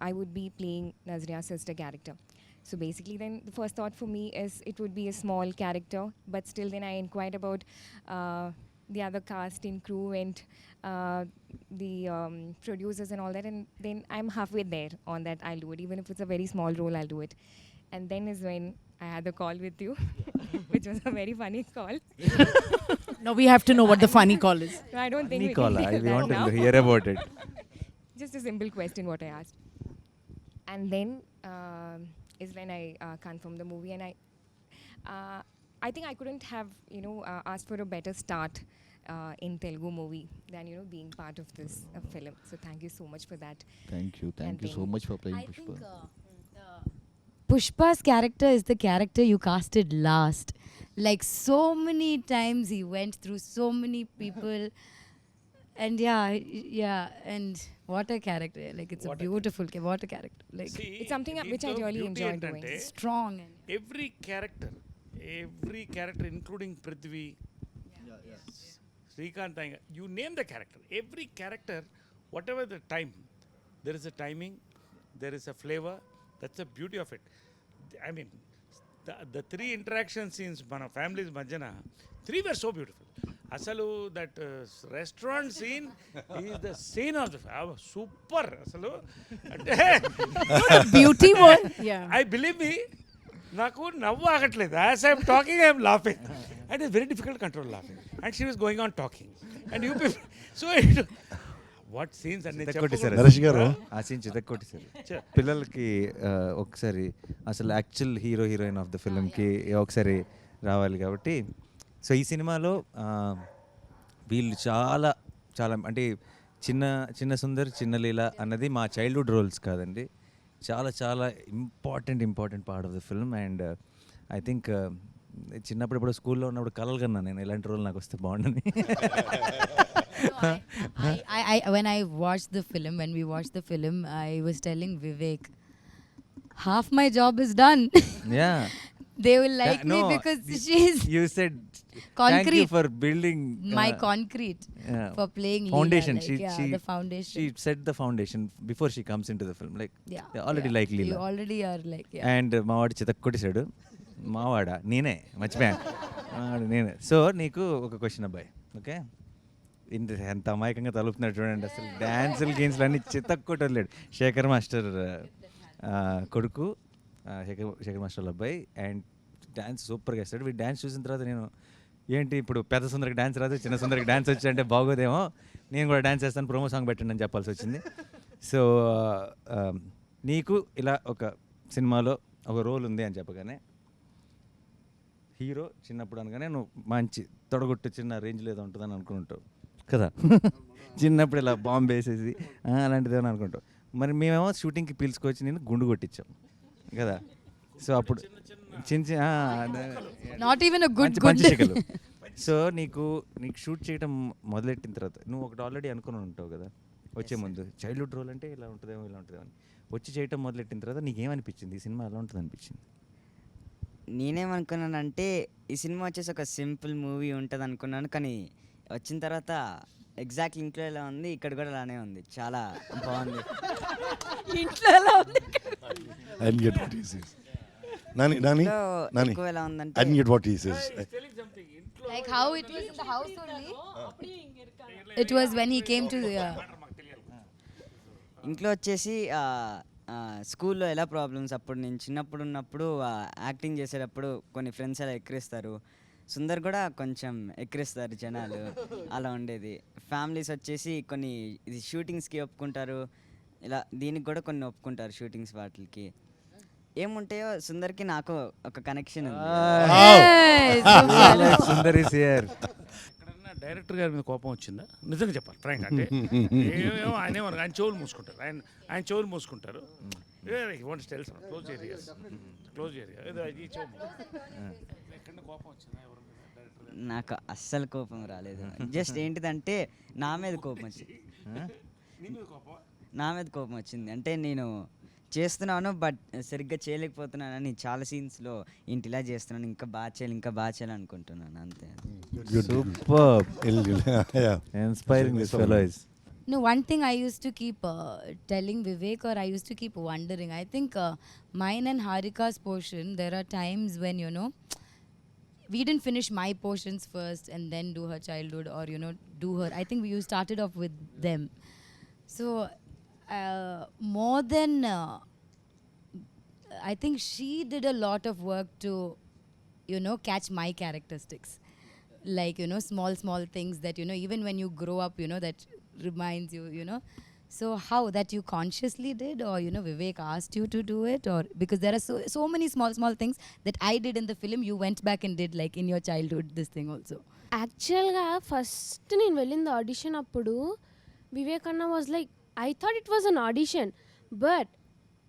I would be playing Nazriya's sister character. So basically then the first thought for me is it would be a small character, but still then I inquired about the other cast and crew and the producers and all that, and then I'm halfway there on that. I'll do it, even if it's a very small role, I'll do it. And then is when I had the call with you, which was a very funny call. Now we have to know what the funny call is. No, I don't think Funny we call, can I do that want now. to hear about it. Just a simple question what I asked. And then is when I confirmed the movie, and I think I couldn't have asked for a better start in Telugu movie than being part of this film. So thank you so much for that. Thank you so much for playing I Pushpa. think Pushpa's character is the character you casted last. Like so many times he went through so many people, and and what a character! Like it's a beautiful, what a character! Like It's something which I really enjoy doing. strong and every character including Prithvi, Srikanth Iyer, you name the character, every character, whatever the time, there is a timing, there is a flavour, that's the beauty of it. I mean the 3 interaction scenes మన families మధ్యన 3 were so beautiful. అసలు that restaurant scene is the scene of the super. అసలు అంటే Beauty one. Yeah. I believe me, నాకు నవ్వు ఆగట్లేదు. As I'm talking I'm laughing and it's very difficult control laughing and she was going on talking and you so what scenes అన్ని చితక్కొట్టేశారు. నరేష్ గారు. ఆ scene చితక్కొట్టేశారు. పిల్లలకి ఒకసారి అసలు యాక్చువల్ హీరోయిన్ ఆఫ్ ద ఫిల్మ్కి ఒకసారి రావాలి కాబట్టి, సో ఈ సినిమాలో వీళ్ళు చాలా చాలా అంటే చిన్న సుందర్, చిన్న లీల అన్నది మా చైల్డ్హుడ్ రోల్స్ కాదండి, చాలా చాలా important part of the film. And I think చిన్నప్పుడు ఇప్పుడు స్కూల్లో ఉన్నప్పుడు కలలు కన్నా నేను ఇలాంటి రోల్ నాకు వస్తే బాగుండని. when I watched the film, when we watched the film, I was telling Vivek, half my job is done. Yeah. They will like me No, because she's you said thank you concrete. for building My concrete yeah, for playing foundation. Leela, like, the foundation. She set the foundation before she comes into the film. Like Yeah, they already like You Leela. already are like, And మావాడు చితక్కొట్టేశాడు. మావాడా నేనే మర్చిపోయాను. మావాడు నేనే. So నీకు ఒక question అబ్బాయి, okay? ఎంత అమాయకంగా తలుపుతున్నాడు చూడండి. అసలు డ్యాన్సులు గేమ్స్లు అన్నీ చితక్కొట్టి వదిలేడు. శేఖర్ మాస్టర్ కొడుకు, శేఖర్ మాస్టర్ అబ్బాయి, అండ్ డ్యాన్స్ సూపర్గా వేస్తాడు. వీడు డ్యాన్స్ చూసిన తర్వాత నేను ఏంటి ఇప్పుడు పెద్ద సుందరికి డ్యాన్స్ రాదు, చిన్న సుందరికి డ్యాన్స్ వచ్చి అంటే బాగోదేమో, నేను కూడా డ్యాన్స్ చేస్తాను, ప్రోమో సాంగ్ పెట్టండి అని చెప్పాల్సి వచ్చింది. సో నీకు ఇలా ఒక సినిమాలో ఒక రోల్ ఉంది అని చెప్పగానే, హీరో చిన్నప్పుడు అనగానే నువ్వు మంచి తొడగొట్టు చిన్న రేంజ్లో ఏదో ఉంటుందని అనుకుంటావు కదా. చిన్నప్పుడు ఇలా బాంబు వేసేసి అలాంటిది ఏమని అనుకుంటావు. మరి మేమేమో షూటింగ్కి పిలుచుకొచ్చి నేను గుండు కొట్టించాం కదా. సో అప్పుడు చిన్న not even a good మంచి శిఖలు. సో నీకు షూట్ చేయడం మొదలెట్టిన తర్వాత నువ్వు ఒకటి ఆల్రెడీ అనుకుని ఉంటావు కదా వచ్చే ముందు, చైల్డ్హుడ్ రోల్ అంటే ఇలా ఉంటుందేమో ఇలా ఉంటుందేమో అని. వచ్చి చేయటం మొదలెట్టిన తర్వాత నీకేమనిపించింది, ఈ సినిమా ఎలా ఉంటుంది అనిపించింది? నేనేమనుకున్నానంటే ఈ సినిమా వచ్చేసి ఒక సింపుల్ మూవీ ఉంటుంది అనుకున్నాను, కానీ వచ్చిన తర్వాత ఎగ్జాక్ట్ ఇంట్లో ఎలా ఉంది ఇక్కడ కూడా అలానే ఉంది, చాలా బాగుంది. ఇంట్లో ఎలా ఉంది? I didn't get what he says. Nani, ఎక్కువ ఎలా ఉందంటే I didn't get what he says. Like how it was in the house only. It was when he came to the ఇంట్లో వచ్చేసి స్కూల్లో ఎలా ప్రాబ్లమ్స్, అప్పుడు నేను చిన్నప్పుడు ఉన్నప్పుడు యాక్టింగ్ చేసేటప్పుడు కొన్ని ఫ్రెండ్స్ అలా ఎక్కిరిస్తారు, సుందర్ కూడా కొంచెం ఎక్కిరిస్తారు జనాలు, అలా ఉండేది. ఫ్యామిలీస్ వచ్చేసి కొన్ని ఇది షూటింగ్స్కి ఒప్పుకుంటారు, ఇలా దీనికి కూడా కొన్ని ఒప్పుకుంటారు షూటింగ్స్ వాటికి. ఏముంటాయో సుందర్కి నాకు ఒక కనెక్షన్ ఉంది. Sundar is here. ఎక్కడన్నా డైరెక్టర్ గారి మీద కోపం వచ్చిందా? నిజంగా చెప్పాలి ఫ్రాంక్ అంటే ఏమేమో ఆయన ఆయన చెవులు మూసుకుంటారు, ఆయన చెవులు మూసుకుంటారు. క్లోజ్ ఏరియా ఎక్కడ కోపం వచ్చిందా? నాకు అస్సలు కోపం రాలేదు. జస్ట్ ఏంటిదంటే నా మీద కోపం వచ్చింది. నా మీద కోపం వచ్చింది అంటే నేను చేస్తున్నాను బట్ సరిగ్గా చేయలేకపోతున్నానని చాలా సీన్స్లో ఇంటి ఇలా చేస్తున్నాను, ఇంకా బాగా చేయాలి అనుకుంటున్నాను, అంతే. Super. Yeah. Inspiring this fellow is. No, one thing I used to keep telling Vivek, or I used to keep wondering, I think mine and Harika's portion, there are times when, we didn't finish my portions first and then do her childhood, or, do her. I think we started off with them. So, more than, I think she did a lot of work to, catch my characteristics. Like, small things that, even when you grow up, that reminds you, So how that you consciously did, or Vivek asked you to do it, or because there are so many small things that I did in the film, you went back and did like in your childhood this thing also. యాక్చువల్గా first నేను వెళ్ళింది audition అప్పుడు వివేక్ అన్న was like I thought it was an audition but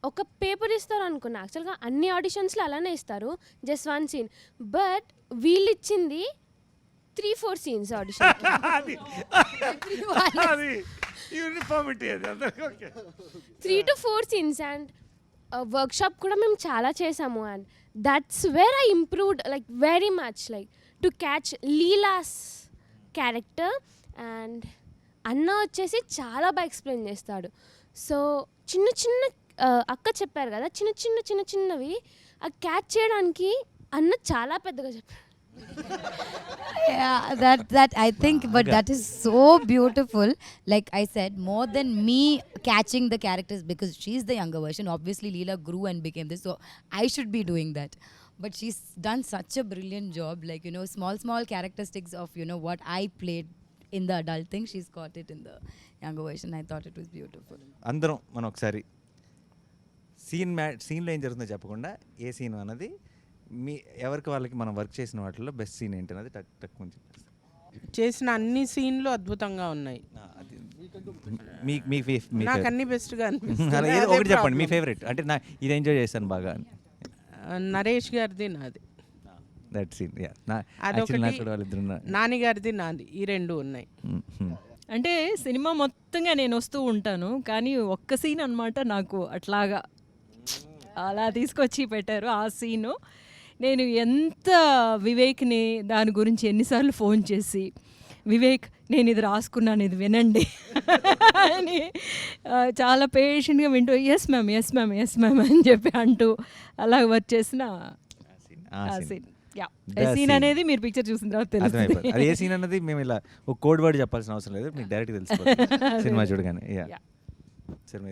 ఒక paper ఇస్తారు అనుకున్నా. యాక్చువల్గా అన్ని ఆడిషన్స్లో అలానే ఇస్తారు, జస్ట్ 1 సీన్. బట్ వీళ్ళు ఇచ్చింది 3-4 సీన్స్ ఆడిషన్. యూనిఫార్మిటీ అది అందరికీ okay. 3 to 4 scenes and workshop కూడా మేము చాలా చేసాము. And that's where I improved like very much like to catch Leela's character. And అన్న వచ్చేసి చాలా బాగా ఎక్స్ప్లెయిన్ చేస్తాడు. సో చిన్న చిన్న అక్క చెప్పారు కదా, చిన్నవి ఆ క్యాచ్ చేయడానికి అన్న చాలా పెద్దగా చెప్పారు. Yeah, that I think, but that is so beautiful. Like I said, more than me catching the characters, because she's the younger version. Obviously, Leela grew and became this, so I should be doing that. But she's done such a brilliant job. Like small characteristics of what I played in the adult thing, she's got it in the younger version. I thought it was beautiful. అందరం మనం ఒకసారి సీన్లో ఏం జరుగుతుందో చెప్పకుండా ఏ scene అన్నది మీ ఎవరికి వాళ్ళకి మనం వర్క్ చేసిన వాటిలో బెస్ట్ సీన్ ఏంటన్నది టక్ కొంచెం చేసిన అన్ని సీన్లు అద్భుతంగా ఉన్నాయి. నాకు అన్ని బెస్ట్గా అనిపిస్తుంది. ఏదో ఒకటి చెప్పండి మీ ఫేవరెట్, అంటే నా ఇది ఎంజాయ్ చేశాను బాగా అని. నరేష్ గారిది నాది, దట్ సీన్. నాని గారిది నాది, ఈ 2 ఉన్నాయి. అంటే సినిమా మొత్తంగా నేను వస్తూ ఉంటాను, కానీ ఒక్క సీన్ అనమాట నాకు అట్లాగా అలా తీసుకొచ్చి పెట్టారు. ఆ సీను నేను ఎంత వివేక్ని దాని గురించి ఎన్నిసార్లు ఫోన్ చేసి, వివేక్ నేను ఇది రాసుకున్నాను, ఇది వినండి అని చాలా పేషెంట్గా వింటూ ఎస్ మ్యామ్ అని చెప్పి అంటూ అలా వర్క్ చేసిన ఆ సీన్. సీన్ అనేది మీరు పిక్చర్ చూసిన తర్వాత తెలుస్తుంది. అది ఏ సీన్ అన్నది మేము ఇలా ఒక కోడ్ వర్డ్ చెప్పాల్సిన అవసరం లేదు, మీకు డైరెక్ట్ తెలిసిపోతుంది సినిమా చూడగానే. సినిమా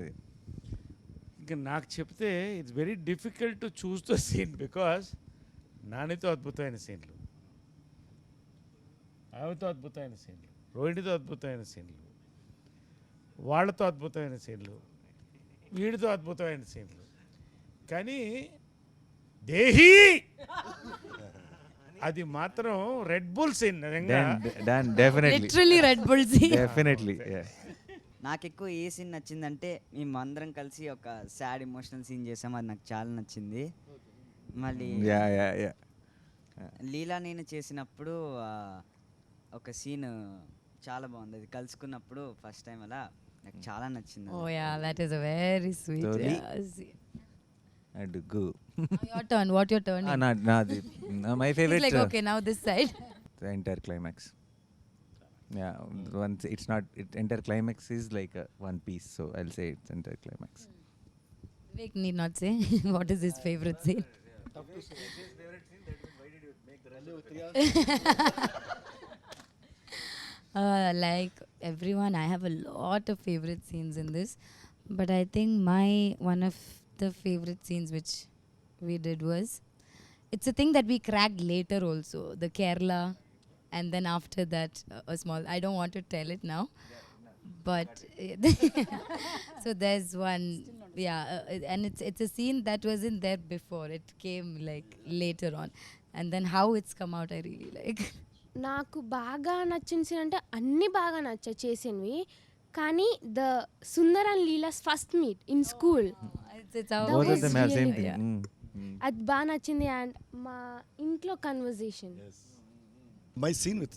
ఇంకా నాకు చెప్తే it's very difficult to choose the scene, because నానితో అద్భుతమైన సీన్లు, ఆమెతో అద్భుతమైన సీన్లు, రోహిణితో అద్భుతమైన సీన్లు, వాళ్ళతో అద్భుతమైన సీన్లు, వీడితో అద్భుతమైన సీన్లు, కానీ దేహి అది మాత్రం red bull scene. Literally red bull scene. Definitely. నాకు ఎక్కువ ఏ సీన్ నచ్చిందంటే మేము అందరం కలిసి ఒక సాడ్ ఎమోషనల్ సీన్ చేసాం, అది నాకు చాలా నచ్చింది. మళ్ళీ లీలా నేను చేసినప్పుడు ఒక సీన్ చాలా బాగుంది, అది కలుసుకున్నప్పుడు ఫస్ట్ టైం అలా నాకు చాలా నచ్చింది. Oh yeah, that is a very sweet. Adugu. Your turn. What your turn? My favorite. It's like okay, now this side. The entire climax. Yeah, once it's not. Entire climax is like one piece, so I'll say it's entire climax. Vivek need not say what is his favorite scene. Tough to say. His favorite scene. That is, why did you make the rest? Like everyone, I have a lot of favorite scenes in this, but I think one of the favorite scenes which we did was, it's a thing that we cracked later also, the Kerala, and then after that a small, I don't want to tell it now, but so there's one, and it's a scene that wasn't there before, it came like later on, and then how it's come out I really like. నాకు బాగా నచ్చిన scene అంటే అన్నీ బాగా నచ్చాయి చేసినవి, కానీ the Sundar and Leela's first meet in school అది బాగా నచ్చింది. అండ్ మా ఇంట్లో conversation. My scene with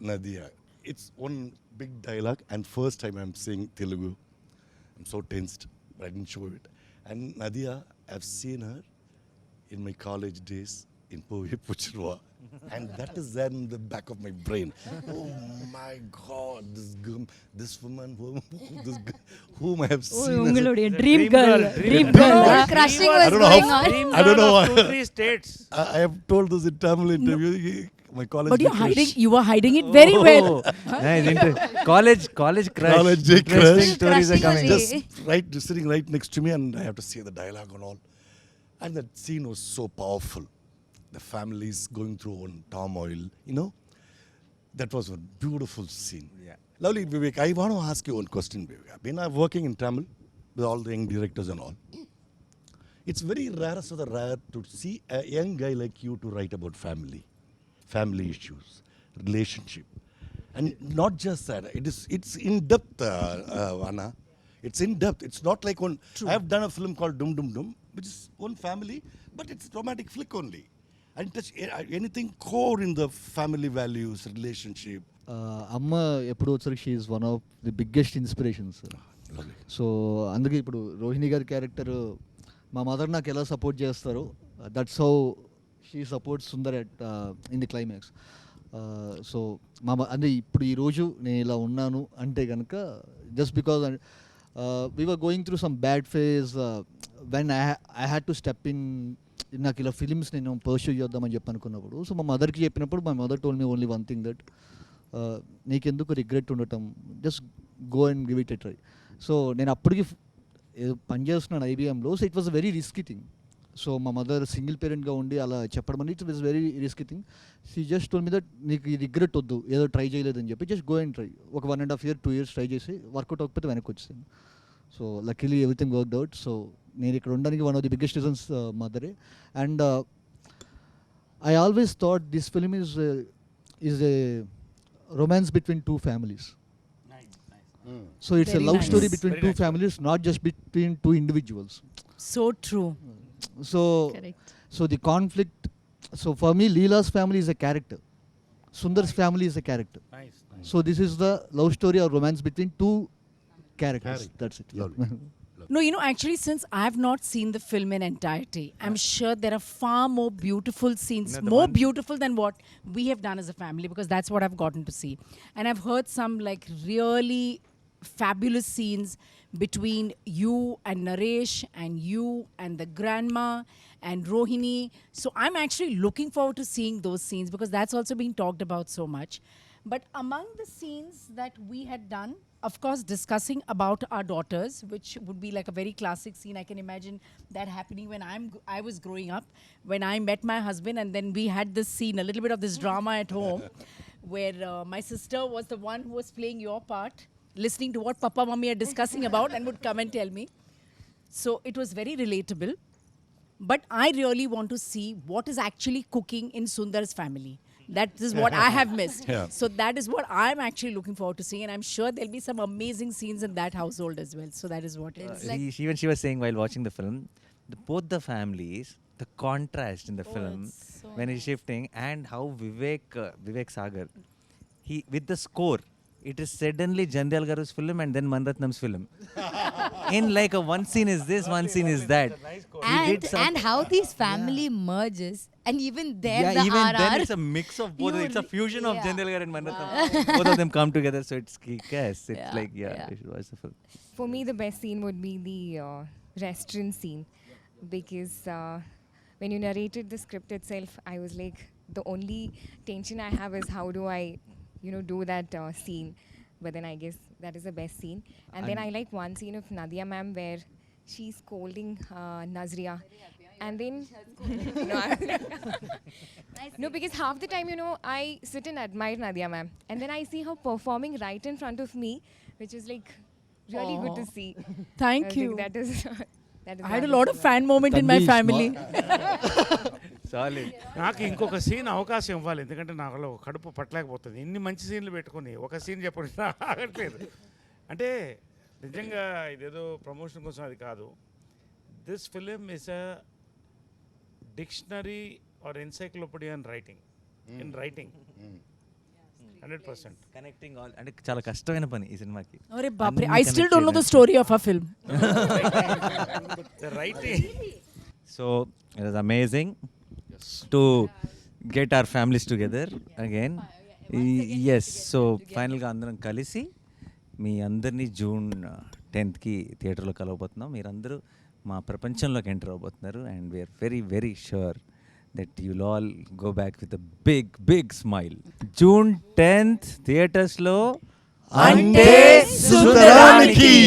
Nadia, it's one big dialogue, and first time I'm saying Telugu. I'm so tensed, but I didn't show it. And Nadia, I've seen her in my college days in Puchirwa. And that is there in the back of my brain. Oh my God, this woman, whom I have seen. Dream girl. Crushing was going on. I don't know why. 2-3 states. I have told this in Tamil interview. My college. But you were hiding it very well. Nice. College crush. College Interesting crush. stories are coming. Just sitting right next to me, and I have to say the dialogue and all. And that scene was so powerful. The family is going through one turmoil, That was a beautiful scene. Yeah. Lovely, Vivek. I want to ask you one question, Vivek. When I'm working in Tamil with all the young directors and all, it's very rarest of the rare to see a young guy like you to write about family issues, relationship, and not just that. It's in depth, Anna. It's in depth. It's not like one. True. I have done a film called Dum Dum Dum, which is one family, but it's romantic flick only. And touch anything core in the family values, relationship. అమ్మ ఎప్పుడు వచ్చరికి she is one of the biggest inspirations. Lovely. So అందుకే ఇప్పుడు రోహిణి గారి character మా mother నాకు ఎలా support చేస్తారో that's how she supports Sundar at in the climax. So అంటే ఇప్పుడు ఈరోజు నేను ఇలా ఉన్నాను అంటే కనుక just because we were going through some bad phase when I had to step in. నాకు ఇలా ఫిలిమ్స్ నేను పర్స్యూ చేద్దామని చెప్పి అనుకున్నప్పుడు సో మా మదర్కి చెప్పినప్పుడు my mother told me only one thing that నీకెందుకు రిగ్రెట్ ఉండటం, just go and give it a try. So నేను అప్పటికి పని చేస్తున్నాను ఐబీఎంలో. So it was a very risky thing. So మా మదర్ సింగిల్ పేరెంట్గా ఉండి అలా చెప్పడం అనేది it was very risky thing. She just told me that నీకు ఈ రిగ్రెట్ వద్దు, ఏదో ట్రై చేయలేదని చెప్పి జస్ట్ గో అండ్ ట్రై. ఒక 1.5 years 2 years ట్రై చేసి వర్కౌట్ అవ్వకపోతే వెనక్కి వచ్చేసాను. So luckily everything worked out. సో నేను ఇక్కడ ఉండడానికి one of the biggest reasons మదరే. And I always thought this film is a romance between two families. So it's Very a love nice. story between Very two nice. families, not just between two individuals. So true. So Correct. so the conflict, so for me Leela's family is a character, Sundar's family is a character. Nice. So this is the love story or romance between two characters. That's it. Lovely. No, you know, actually, since I have not seen the film in entirety, I'm sure there are far more beautiful scenes, No, the more one- beautiful than what we have done as a family, because that's what I've gotten to see. And I've heard some like really fabulous scenes between you and Naresh and you and the grandma and Rohini. So I'm actually looking forward to seeing those scenes because that's also being talked about so much. But among the scenes that we had done, of course, discussing about our daughters, which would be like a very classic scene. I can imagine that happening when I was growing up, when I met my husband, and then we had this scene, a little bit of this drama at home, where my sister was the one who was playing your part, listening to what Papa Mummy are discussing about, and would come and tell me. So it was very relatable. But I really want to see what is actually cooking in Sundar's family. That is what I have missed. Yeah. So that is what I'm actually looking forward to seeing, and I'm sure there'll be some amazing scenes in that household as well. So that is what it is. Even she was saying while watching the film, both the families, the contrast in the film it's so when he's shifting, and how Vivek Sagar, he with the score, it is suddenly Jandal Garu's film and then Manratnam's film. In like a one scene is this, one scene is that. He did some- And how these family merges, and even there the even RR. then it's a mix of both. It's a fusion of Jandal Gar and Manratnam. Both of them come together, so it's kick-ass. It's Yeah, like yeah. you should watch the film. For me, the best scene would be the restaurant scene because when you narrated the script itself, I was like, the only tension I have is how do I, do that scene. But then I guess that is the best scene. And then I like one scene of Nadia ma'am where she's scolding Nazriya. And then, no, because half the time, I sit and admire Nadia ma'am. And then I see her performing right in front of me, which is like really good to see. Thank I was you. like, that is I had a lot of fan moment in my Tanvi is family. Solid. నాకు ఇంకొక scene అవకాశం ఇవ్వాలి, ఎందుకంటే నాకు కడుపు పట్టలేకపోతుంది. ఇన్ని మంచి సీన్లు పెట్టుకొని ఒక సీన్ చెప్పడం ఆగట్లేదు. అంటే నిజంగా ఇదేదో ప్రమోషన్ కోసం అది కాదు. This film is a dictionary or encyclopedia in writing 100%. Connecting all అంటే చాలా కష్టమైన పని ఈ సినిమాకి. Arre baapre, I still don't know the story of our film. The writing. So it was amazing to get our families together again. Yes, so ఫైనల్గా అందరం కలిసి మీ అందరినీ June 10th థియేటర్లో కలవబోతున్నాం. మీరందరూ మా ప్రపంచంలోకి ఎంటర్ అవబోతున్నారు. And we are very very sure that you'll all go back with a big smile. June 10th థియేటర్స్లో Ante Sundaraniki.